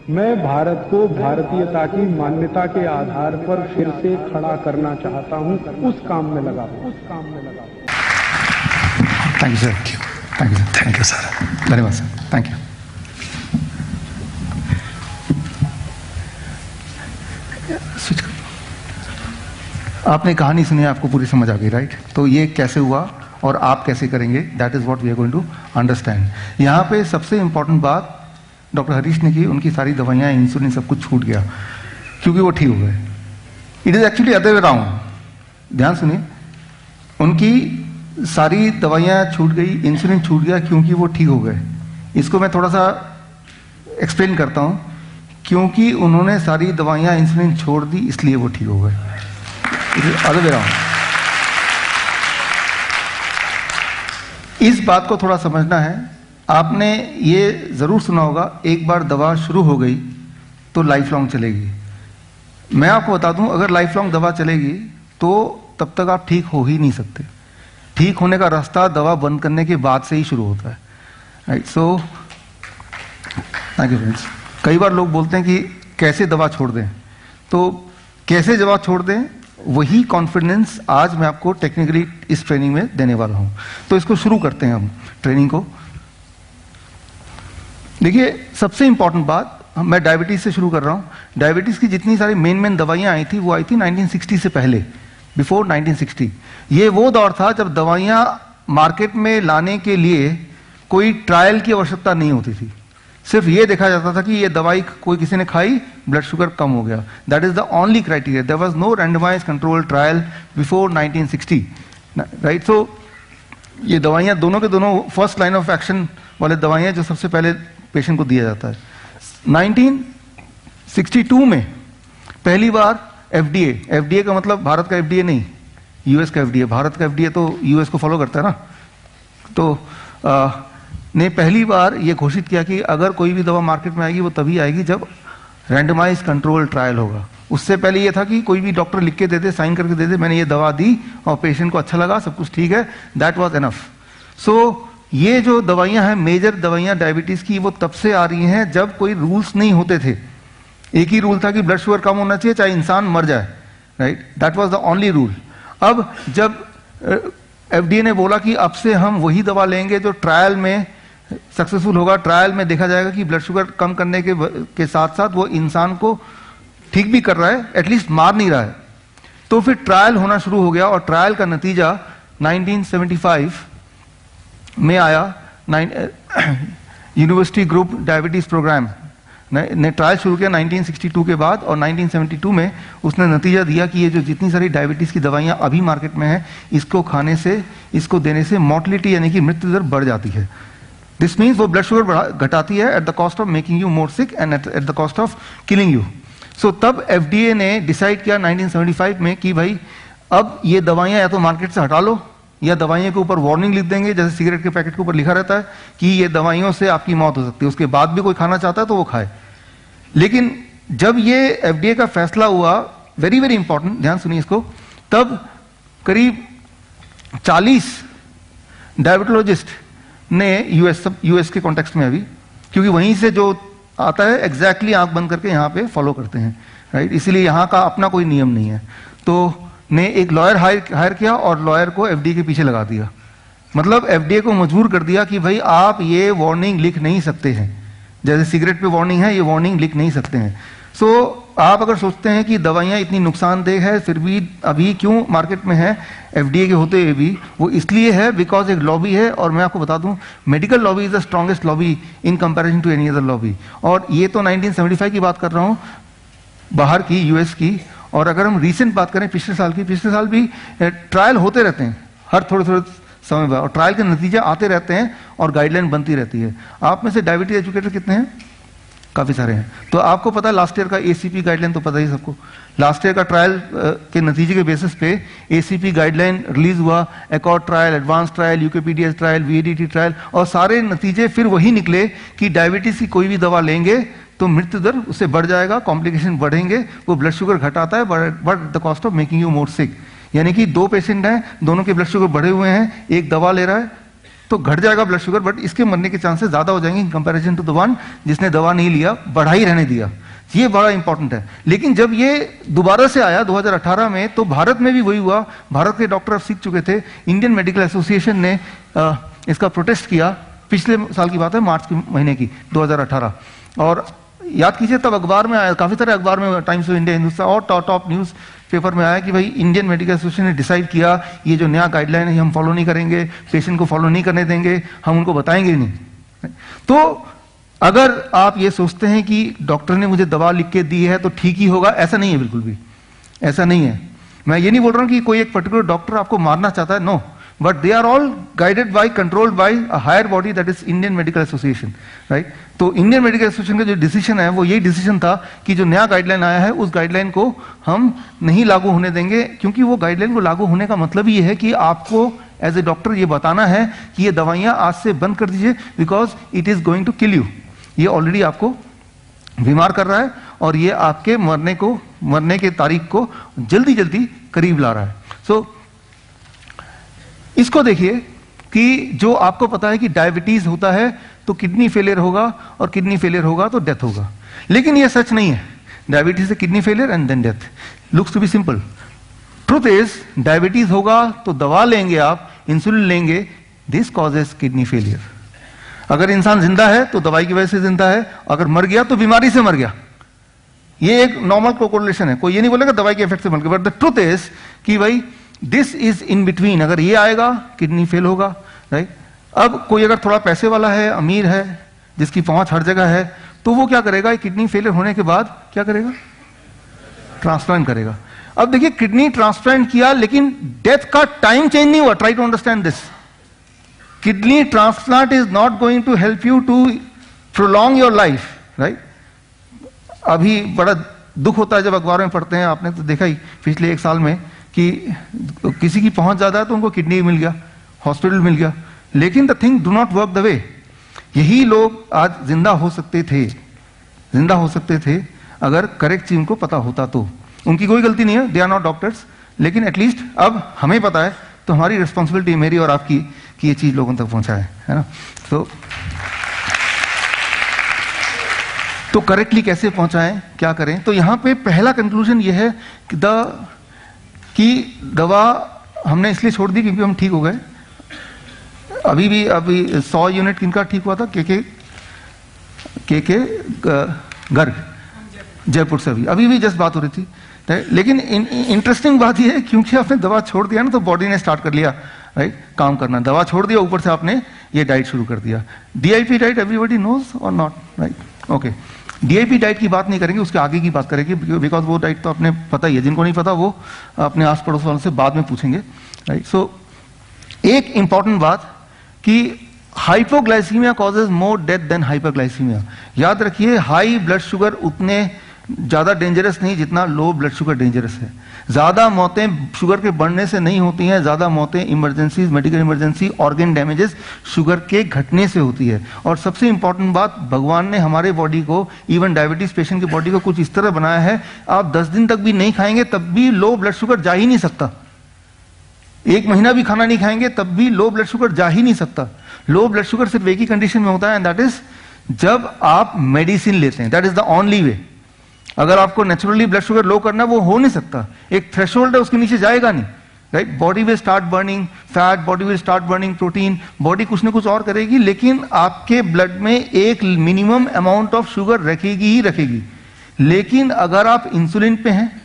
मैं भारत को भारतीयता की मान्यता के आधार पर फिर से खड़ा करना चाहता हूं, उस काम में लगा हूं। Thank you sir, thank you, thank you sir, धन्यवाद सर, थैंक यू। स्विच कर। आपने कहानी सुनी, आपको पूरी समझ आ गई, राइट? तो ये कैसे हुआ और आप कैसे करेंगे, that is what we are going to understand. यहाँ पे सबसे इंपॉर्टेंट बात डॉक्टर हरीश ने की, उनकी सारी दवाइयाँ, इंसुलिन सब कुछ छूट गया क्योंकि वो ठीक हो गए। It is actually other way round. ध्यान सुनिए, उनकी सारी दवाइयाँ छूट गई, इंसुलिन छूट गया क्योंकि वो ठीक हो गए। इसको मैं थोड़ा सा एक्सप्लेन करता हूँ। क्योंकि उन्होंने सारी दवाइयाँ, इंसुलिन छोड़ दी, इसलिए वो ठीक हो गए। It is other way round. इस बात को थोड़ा समझना है। आपने ये जरूर सुना होगा, एक बार दवा शुरू हो गई तो लाइफ लॉन्ग चलेगी। मैं आपको बता दूं, अगर लाइफ लॉन्ग दवा चलेगी तो तब तक आप ठीक हो ही नहीं सकते। ठीक होने का रास्ता दवा बंद करने के बाद से ही शुरू होता है, right? So thank you friends. कई बार लोग बोलते हैं कि कैसे दवा छोड़ दें, तो कैसे दवा छोड़ दें, वही कॉन्फिडेंस आज मैं आपको टेक्निकली इस ट्रेनिंग में देने वाला हूं। तो इसको शुरू करते हैं हम ट्रेनिंग को। देखिए, सबसे इंपॉर्टेंट बात, मैं डायबिटीज से शुरू कर रहा हूं। डायबिटीज की जितनी सारी मेन दवाइयां आई थी, वो आई थी 1960 से पहले, बिफोर 1960। ये वो दौर था जब दवाइयां मार्केट में लाने के लिए कोई ट्रायल की आवश्यकता नहीं होती थी। सिर्फ ये देखा जाता था कि ये दवाई कोई किसी ने खाई, ब्लड शुगर कम हो गया। That is the only criteria. There was no randomised control trial before 1960, right? So ये दवाइयां दोनों के दोनों फर्स्ट लाइन ऑफ एक्शन वाले दवाइयां जो सबसे पहले पेशेंट को दिया जाता है। 1962 में पहली बार एफडीए का मतलब भारत का एफडीए नहीं, यूएस का एफडीए। भारत का एफडीए तो यूएस को फॉलो करता है ना। तो ने पहली बार ये घोषित किया कि अगर कोई भी दवा मार्केट में आएगी वो तभी आएगी जब रैंडमाइज कंट्रोल ट्रायल होगा। उससे पहले ये था कि कोई भी डॉक्टर लिख के दे दे, साइन करके दे दे, मैंने ये दवा दी और पेशेंट को अच्छा लगा, सब कुछ ठीक है, दैट वाज एनफ। सो ये जो दवाइयां हैं, मेजर दवाइयां डायबिटीज की, वो तब से आ रही हैं जब कोई रूल्स नहीं होते थे। एक ही रूल था कि ब्लड शुगर कम होना चाहिए चाहे इंसान मर जाए, right? That was the only rule. अब जब एफडीए ने बोला कि अब से हम वही दवा लेंगे जो ट्रायल में सक्सेसफुल होगा, ट्रायल में देखा जाएगा कि ब्लड शुगर कम करने के साथ साथ वो इंसान को ठीक भी कर रहा है, एटलीस्ट मार नहीं रहा है, तो फिर ट्रायल होना शुरू हो गया। और ट्रायल का नतीजा 1975 में आया। यूनिवर्सिटी ग्रुप डायबिटीज प्रोग्राम ने ट्रायल शुरू किया 1962 के बाद, और 1972 में उसने नतीजा दिया कि ये जो जितनी सारी डायबिटीज की दवाइयां अभी मार्केट में हैं, इसको खाने से, इसको देने से मोर्टलिटी यानी कि मृत्यु दर बढ़ जाती है। दिस मीन्स वो ब्लड शुगर घटाती है at the cost of making you more sick and at the cost of killing you. So तब एफडीए ने डिसाइड किया 1975 में कि भाई अब ये दवाइयां या तो मार्केट से हटा लो, या दवाइयों के ऊपर वार्निंग लिख देंगे, जैसे सिगरेट के पैकेट के ऊपर लिखा रहता है कि ये दवाइयों से आपकी मौत हो सकती है। उसके बाद भी कोई खाना चाहता है तो वो खाए। लेकिन जब ये एफडीए का फैसला हुआ, वेरी वेरी इंपॉर्टेंट, ध्यान सुनिए इसको, तब करीब 40 डायबिटोलॉजिस्ट ने यूएस के कॉन्टेक्स्ट में, अभी क्योंकि वहीं से जो आता है एग्जैक्टली आंख बंद करके यहाँ पे फॉलो करते हैं, राइट? इसीलिए यहाँ का अपना कोई नियम नहीं है। तो ने एक लॉयर हायर किया और लॉयर को एफडीए के पीछे लगा दिया। मतलब एफडीए को मजबूर कर दिया कि भाई आप ये वार्निंग लिख नहीं सकते हैं, जैसे सिगरेट पे वार्निंग है, ये वार्निंग लिख नहीं सकते हैं। सो आप अगर सोचते हैं कि दवाइयाँ इतनी नुकसानदेह है फिर भी अभी क्यों मार्केट में है एफडीए के होते हुए भी, वो इसलिए है बिकॉज एक लॉबी है। और मैं आपको बता दूं, medical lobby is the strongest lobby in comparison to any other lobby. और ये तो 1975 की बात कर रहा हूँ, बाहर की, यूएस की। और अगर हम रिसेंट बात करें पिछले साल की, पिछले साल भी ट्रायल होते रहते हैं हर थोड़े थोड़े समय बाद, और ट्रायल के नतीजे आते रहते हैं और गाइडलाइन बनती रहती है। आप में से डायबिटीज एजुकेटर कितने हैं? काफी सारे हैं। तो आपको पता है लास्ट ईयर का एसीपी गाइडलाइन तो पता ही सबको। लास्ट ईयर का ट्रायल के नतीजे के बेसिस पे एसीपी गाइडलाइन रिलीज हुआ, accord trial, advance trial, UKPDS trial, VADT trial, और सारे नतीजे फिर वही निकले कि डायबिटीज की कोई भी दवा लेंगे तो मृत्यु दर उससे बढ़ जाएगा, कॉम्प्लिकेशन बढ़ेंगे, वो ब्लड शुगर घटाता है but the cost of making you more sick. यानी कि दो पेशेंट हैं, दोनों के ब्लड शुगर बढ़े हुए हैं, एक दवा ले रहा है तो घट जाएगा ब्लड शुगर, बट इसके मरने के चांसेस ज्यादा हो जाएंगे in comparison to the one जिसने दवा नहीं लिया, बढ़ा ही रहने दिया। ये बड़ा इंपॉर्टेंट है। लेकिन जब ये दोबारा से आया 2018 में, तो भारत में भी वही हुआ। भारत के डॉक्टर अब सीख चुके थे। इंडियन मेडिकल एसोसिएशन ने इसका प्रोटेस्ट किया, पिछले साल की बात है, मार्च के महीने की 2018। और याद कीजिए तब अखबार में आया, काफी सारे अखबार में, टाइम्स ऑफ इंडिया, हिंदुस्तान और टॉप न्यूज पेपर में आया कि भाई इंडियन मेडिकल एसोसिएशन ने डिसाइड किया ये जो नया गाइडलाइन है हम फॉलो नहीं करेंगे, पेशेंट को फॉलो नहीं करने देंगे, हम उनको बताएंगे नहीं। तो अगर आप ये सोचते हैं कि डॉक्टर ने मुझे दवा लिख के दी है तो ठीक ही होगा, ऐसा नहीं है, बिल्कुल भी ऐसा नहीं है। मैं ये नहीं बोल रहा हूं कि कोई एक पर्टिकुलर डॉक्टर आपको मारना चाहता है, no, but they are all guided by, controlled by a higher body, that is Indian medical association, right. तो इंडियन मेडिकल एसोसिएशन का जो डिसीजन है वो यही डिसीजन था कि जो नया गाइडलाइन आया है उस गाइडलाइन को हम नहीं लागू होने देंगे, क्योंकि वो गाइडलाइन को लागू होने का मतलब ये है कि आपको एज ए डॉक्टर ये बताना है कि ये दवाइयां आज से बंद कर दीजिए, because it is going to kill you. ये ऑलरेडी आपको बीमार कर रहा है और ये आपके मरने के तारीख को जल्दी जल्दी करीब ला रहा है। सो इसको देखिए कि जो आपको पता है कि डायबिटीज होता है तो किडनी फेलियर होगा, और किडनी फेलियर होगा तो डेथ होगा, लेकिन ये सच नहीं है। डायबिटीज से kidney failure and then death looks to be simple. Truth is diabetes होगा तो दवा लेंगे आप, इंसुलिन लेंगे, दिस कॉजेस किडनी फेलियर। अगर इंसान जिंदा है तो दवाई की वजह से जिंदा है, अगर मर गया तो बीमारी से मर गया। ये एक नॉर्मल कोरिलेशन है, कोई ये नहीं बोलेगा दवाई के इफेक्ट से मर गया, बट द ट्रुथ इज कि भाई दिस इज इन बिटवीन। अगर ये आएगा किडनी फेल होगा, राइट। अब कोई अगर थोड़ा पैसे वाला है, अमीर है, जिसकी पहुंच हर जगह है, तो वो क्या करेगा, किडनी फेलियर होने के बाद क्या करेगा, ट्रांसप्लांट करेगा। अब देखिए किडनी ट्रांसप्लांट किया लेकिन डेथ का टाइम चेंज नहीं हुआ। Try to understand this. Kidney transplant is not going to help you to prolong your life, right. अभी बड़ा दुख होता है जब अखबार में पढ़ते हैं, आपने तो देखा ही पिछले एक साल में, कि किसी की पहुंच ज्यादा है तो उनको किडनी मिल गया, हॉस्पिटल मिल गया, लेकिन the thing do not work the way. यही लोग आज जिंदा हो सकते थे अगर करेक्ट चीज उनको पता होता तो। उनकी कोई गलती नहीं है, दे आर नॉट डॉक्टर्स, लेकिन एटलीस्ट अब हमें पता है तो हमारी रिस्पॉन्सिबिलिटी, मेरी और आपकी, कि ये चीज लोगों तक पहुंचाए, है ना। तो करेक्टली कैसे पहुंचाएं, क्या करें। तो यहां पे पहला कंक्लूजन ये है कि दवा हमने इसलिए छोड़ दी क्योंकि हम ठीक हो गए। अभी 100 यूनिट किनका ठीक हुआ था, के गर्ग, जयपुर से अभी भी जस्ट बात हो रही थी। लेकिन इंटरेस्टिंग बात यह है, क्योंकि आपने दवा छोड़ दिया ना, तो बॉडी ने स्टार्ट कर लिया, राइट, काम करना। दवा छोड़ दिया, ऊपर से आपने ये डाइट शुरू कर दिया। DIP डाइट एवरीबॉडी नोज और not, right, okay. DIP diet की बात नहीं करेंगे, उसके आगे की बात करेंगे, बिकॉज वो डाइट तो आपने पता ही है। जिनको नहीं पता वो अपने आस पड़ोस वालों से बाद में पूछेंगे, राइट। सो एक इंपॉर्टेंट बात कि hypoglycemia causes more death than hyperglycemia. याद रखिए, हाई ब्लड शुगर उतने ज्यादा डेंजरस नहीं जितना लो ब्लड शुगर डेंजरस है। ज्यादा मौतें शुगर के बढ़ने से नहीं होती हैं, ज्यादा मौतें emergency, medical emergency, organ damages sugar के घटने से होती है। और सबसे इंपॉर्टेंट बात, भगवान ने हमारे बॉडी को, इवन डायबिटीज पेशेंट की बॉडी को कुछ इस तरह बनाया है, आप 10 दिन तक भी नहीं खाएंगे तब भी लो ब्लड शुगर जा ही नहीं सकता। 1 महीना भी खाना नहीं खाएंगे तब भी लो ब्लड शुगर जा ही नहीं सकता। लो ब्लड शुगर सिर्फ एक ही कंडीशन में होता है, एंड दैट इज जब आप मेडिसिन लेते हैं। That is the only way. अगर आपको नेचुरली ब्लड शुगर लो करना, वो हो नहीं सकता। एक थ्रेशोल्ड है, उसके नीचे जाएगा नहीं, right. Body will start burning fat, body will start burning protein, body कुछ ना कुछ और करेगी, लेकिन आपके ब्लड में एक मिनिमम अमाउंट ऑफ शुगर रखेगी ही रखेगी। लेकिन अगर आप इंसुलिन पे हैं,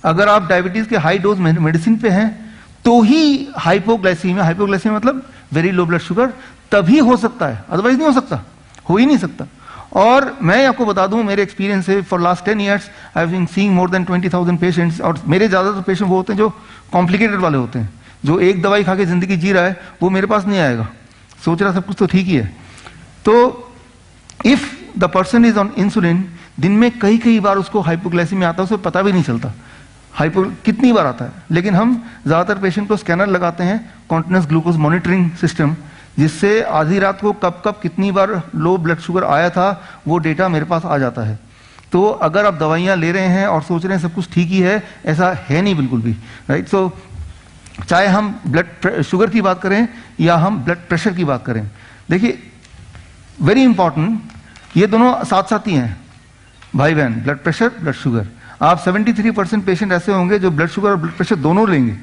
अगर आप डायबिटीज के हाई डोज मेडिसिन पे हैं, तो ही हाइपोग्लाइसीमिया मतलब वेरी लो ब्लड शुगर तभी हो सकता है, अदरवाइज नहीं हो सकता, हो ही नहीं सकता। और मैं आपको बता दूं, मेरे एक्सपीरियंस से for last 10 years I have been seeing more than 20,000 patients. और मेरे ज्यादातर पेशेंट वो होते हैं जो कॉम्प्लिकेटेड वाले होते हैं, जो एक दवाई खा के जिंदगी जी रहा है, वो मेरे पास नहीं आएगा, सोच रहा सब कुछ तो ठीक ही है। तो if the person is on insulin, दिन में कई बार उसको हाइपोग्लाइसीमिया आता है, उसे पता भी नहीं चलता कितनी बार आता है। लेकिन हम ज्यादातर पेशेंट को स्कैनर लगाते हैं, कॉन्टिन्यूअस ग्लूकोज मॉनिटरिंग सिस्टम, जिससे आधी रात को कब कितनी बार लो ब्लड शुगर आया था, वो डेटा मेरे पास आ जाता है। तो अगर आप दवाइयां ले रहे हैं और सोच रहे हैं सब कुछ ठीक ही है, ऐसा है नहीं बिल्कुल भी, राइट। सो चाहे हम ब्लड शुगर की बात करें या हम ब्लड प्रेशर की बात करें। देखिए वेरी इंपॉर्टेंट, ये दोनों साथ साथ ही हैं भाई बहन, ब्लड प्रेशर ब्लड शुगर। आप 73% पेशेंट ऐसे होंगे जो ब्लड शुगर और ब्लड प्रेशर दोनों लेंगे।